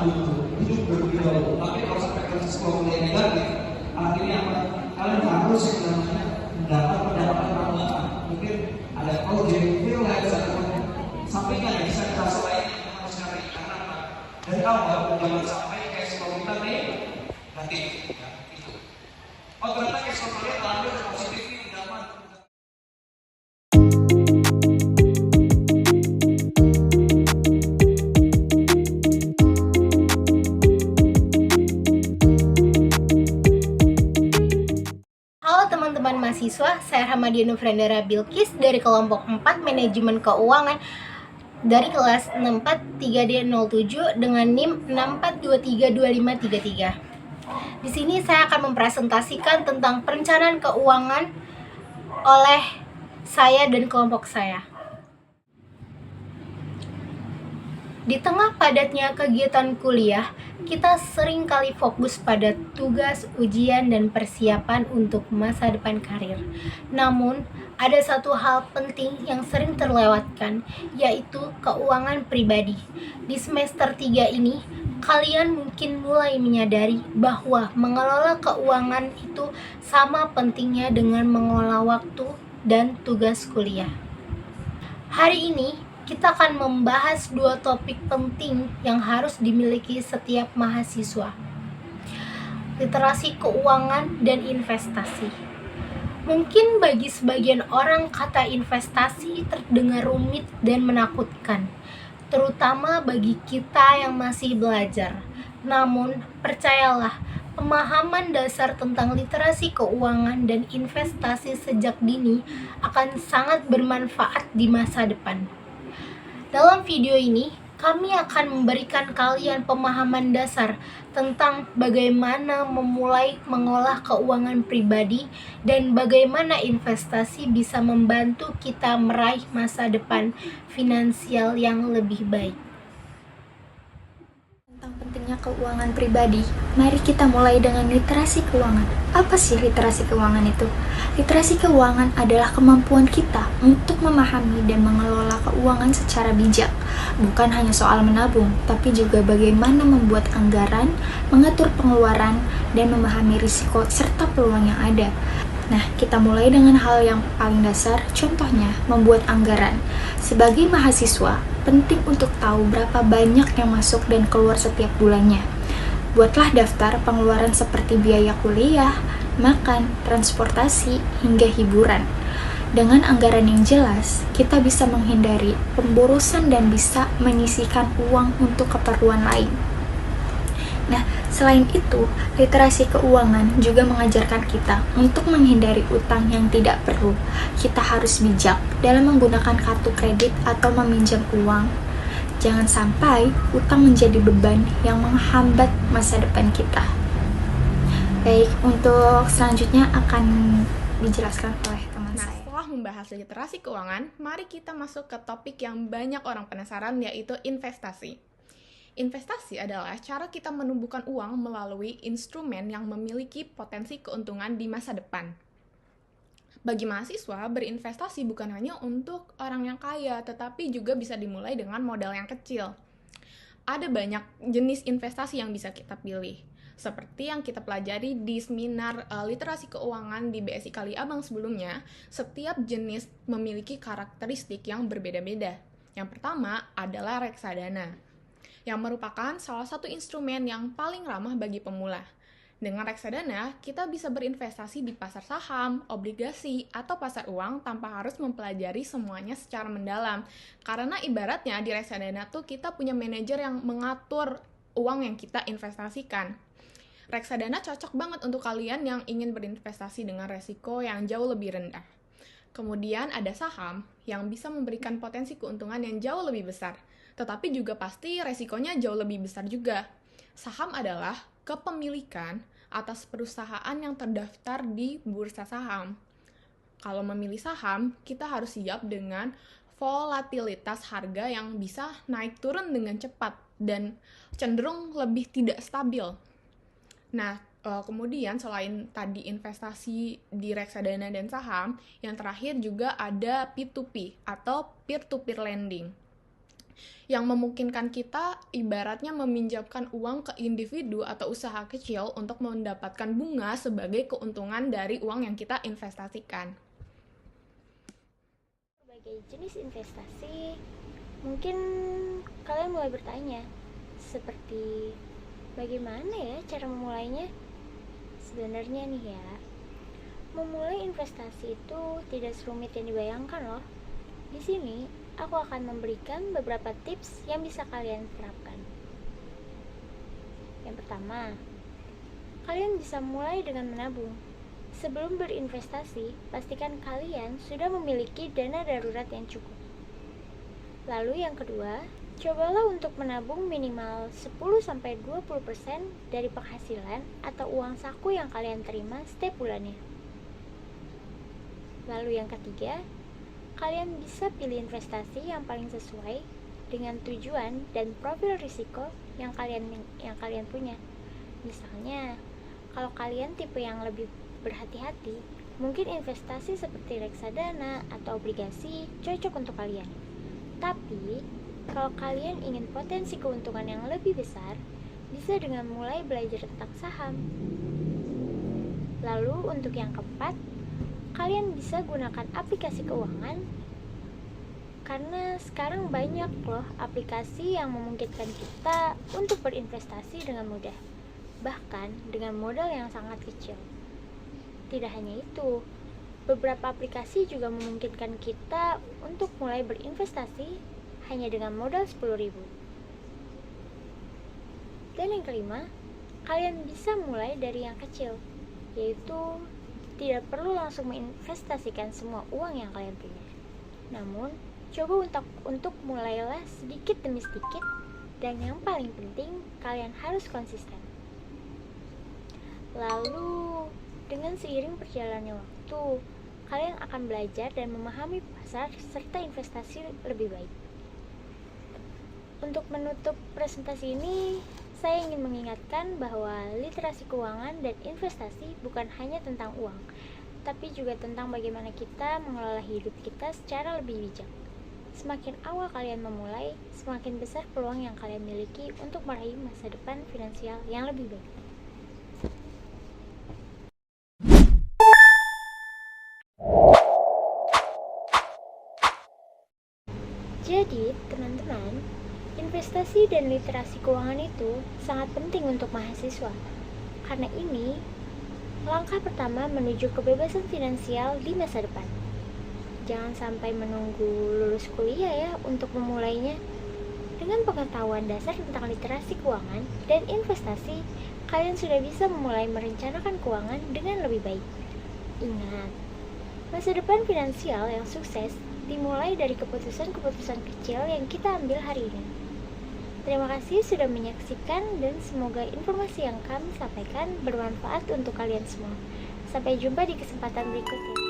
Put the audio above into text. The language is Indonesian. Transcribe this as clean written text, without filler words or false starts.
buntu, hidup berbeda. Tapi kalau sampai krisis keuangan negatif, artinya apa? Kalian harus yang namanya mendapat pendapatan tambahan. Mungkin ada proyek, freelance, atau sampingan yang bisa kita selain yang harus cari. Karena apa? Dari awal jangan sampai cash flow kita negatif. Ya, itu. Oh ternyata cash flow kalian alhamdulillah positif ini dapat. Halo teman-teman mahasiswa, saya Rahmadiya Nufrendara Bilkis dari kelompok 4 Manajemen Keuangan dari kelas 64 3D07 dengan NIM 64232533. Di sini saya akan mempresentasikan tentang perencanaan keuangan oleh saya dan kelompok saya. Di tengah padatnya kegiatan kuliah, kita sering kali fokus pada tugas, ujian, dan persiapan untuk masa depan karir. Namun, ada satu hal penting yang sering terlewatkan, yaitu keuangan pribadi. Di semester 3 ini, kalian mungkin mulai menyadari bahwa mengelola keuangan itu sama pentingnya dengan mengelola waktu dan tugas kuliah. Hari ini, kita akan membahas dua topik penting yang harus dimiliki setiap mahasiswa. Literasi keuangan dan investasi. Mungkin bagi sebagian orang kata investasi terdengar rumit dan menakutkan, terutama bagi kita yang masih belajar. Namun, percayalah, pemahaman dasar tentang literasi keuangan dan investasi sejak dini akan sangat bermanfaat di masa depan. Dalam video ini, kami akan memberikan kalian pemahaman dasar tentang bagaimana memulai mengolah keuangan pribadi dan bagaimana investasi bisa membantu kita meraih masa depan finansial yang lebih baik. Tentang pentingnya keuangan pribadi, mari kita mulai dengan literasi keuangan. Apa sih literasi keuangan itu? Literasi keuangan adalah kemampuan kita untuk memahami dan mengelola keuangan secara bijak. Bukan hanya soal menabung, tapi juga bagaimana membuat anggaran, mengatur pengeluaran, dan memahami risiko serta peluang yang ada. Nah, kita mulai dengan hal yang paling dasar, contohnya membuat anggaran. Sebagai mahasiswa, penting untuk tahu berapa banyak yang masuk dan keluar setiap bulannya. Buatlah daftar pengeluaran seperti biaya kuliah, makan, transportasi, hingga hiburan. Dengan anggaran yang jelas, kita bisa menghindari pemborosan dan bisa menyisihkan uang untuk keperluan lain. Nah, selain itu, literasi keuangan juga mengajarkan kita untuk menghindari utang yang tidak perlu. Kita harus bijak dalam menggunakan kartu kredit atau meminjam uang. Jangan sampai utang menjadi beban yang menghambat masa depan kita. Baik, untuk selanjutnya akan dijelaskan oleh teman saya. Setelah membahas literasi keuangan, mari kita masuk ke topik yang banyak orang penasaran, yaitu investasi. Investasi adalah cara kita menumbuhkan uang melalui instrumen yang memiliki potensi keuntungan di masa depan. Bagi mahasiswa, berinvestasi bukan hanya untuk orang yang kaya, tetapi juga bisa dimulai dengan modal yang kecil. Ada banyak jenis investasi yang bisa kita pilih, seperti yang kita pelajari di seminar literasi keuangan di BSI Kali Abang sebelumnya. Setiap jenis memiliki karakteristik yang berbeda-beda. Yang pertama adalah reksadana, yang merupakan salah satu instrumen yang paling ramah bagi pemula. Dengan reksadana, kita bisa berinvestasi di pasar saham, obligasi, atau pasar uang tanpa harus mempelajari semuanya secara mendalam. Karena ibaratnya di reksadana tuh kita punya manajer yang mengatur uang yang kita investasikan. Reksadana cocok banget untuk kalian yang ingin berinvestasi dengan resiko yang jauh lebih rendah. Kemudian ada saham yang bisa memberikan potensi keuntungan yang jauh lebih besar, tetapi juga pasti resikonya jauh lebih besar juga. Saham adalah kepemilikan atas perusahaan yang terdaftar di bursa saham. Kalau memilih saham, kita harus siap dengan volatilitas harga yang bisa naik turun dengan cepat dan cenderung lebih tidak stabil. Nah, kemudian selain tadi investasi di reksadana dan saham, yang terakhir juga ada P2P atau peer-to-peer lending. yang memungkinkan kita ibaratnya meminjamkan uang ke individu atau usaha kecil untuk mendapatkan bunga sebagai keuntungan dari uang yang kita investasikan. Berbagai jenis investasi, mungkin kalian mulai bertanya, seperti bagaimana ya cara memulainya? Sebenarnya nih ya, memulai investasi itu tidak serumit yang dibayangkan loh. Di sini, aku akan memberikan beberapa tips yang bisa kalian terapkan. Yang pertama, kalian bisa mulai dengan menabung. Sebelum berinvestasi, pastikan kalian sudah memiliki dana darurat yang cukup. Lalu yang kedua, cobalah untuk menabung minimal 10-20% dari penghasilan atau uang saku yang kalian terima setiap bulannya. Lalu yang ketiga, kalian bisa pilih investasi yang paling sesuai dengan tujuan dan profil risiko yang kalian punya. Misalnya, kalau kalian tipe yang lebih berhati-hati, mungkin investasi seperti reksadana atau obligasi cocok untuk kalian. Tapi, kalau kalian ingin potensi keuntungan yang lebih besar, bisa dengan mulai belajar tentang saham. Lalu untuk yang keempat, kalian bisa gunakan aplikasi keuangan karena sekarang banyak loh aplikasi yang memungkinkan kita untuk berinvestasi dengan mudah, bahkan dengan modal yang sangat kecil. Tidak hanya itu, beberapa aplikasi juga memungkinkan kita untuk mulai berinvestasi hanya dengan modal 10.000. Dan yang kelima, kalian bisa mulai dari yang kecil, yaitu tidak perlu langsung menginvestasikan semua uang yang kalian punya. Namun, coba untuk mulailah sedikit demi sedikit, dan yang paling penting, kalian harus konsisten. Lalu, dengan seiring berjalannya waktu, kalian akan belajar dan memahami pasar serta investasi lebih baik. Untuk menutup presentasi ini, saya ingin mengingatkan bahwa literasi keuangan dan investasi bukan hanya tentang uang, tapi juga tentang bagaimana kita mengelola hidup kita secara lebih bijak. Semakin awal kalian memulai, semakin besar peluang yang kalian miliki untuk meraih masa depan finansial yang lebih baik. Jadi, teman-teman, investasi dan literasi keuangan itu sangat penting untuk mahasiswa. Karena ini langkah pertama menuju kebebasan finansial di masa depan. Jangan sampai menunggu lulus kuliah ya untuk memulainya. Dengan pengetahuan dasar tentang literasi keuangan dan investasi, kalian sudah bisa memulai merencanakan keuangan dengan lebih baik. Ingat, masa depan finansial yang sukses dimulai dari keputusan-keputusan kecil yang kita ambil hari ini. Terima kasih sudah menyaksikan dan semoga informasi yang kami sampaikan bermanfaat untuk kalian semua. Sampai jumpa di kesempatan berikutnya.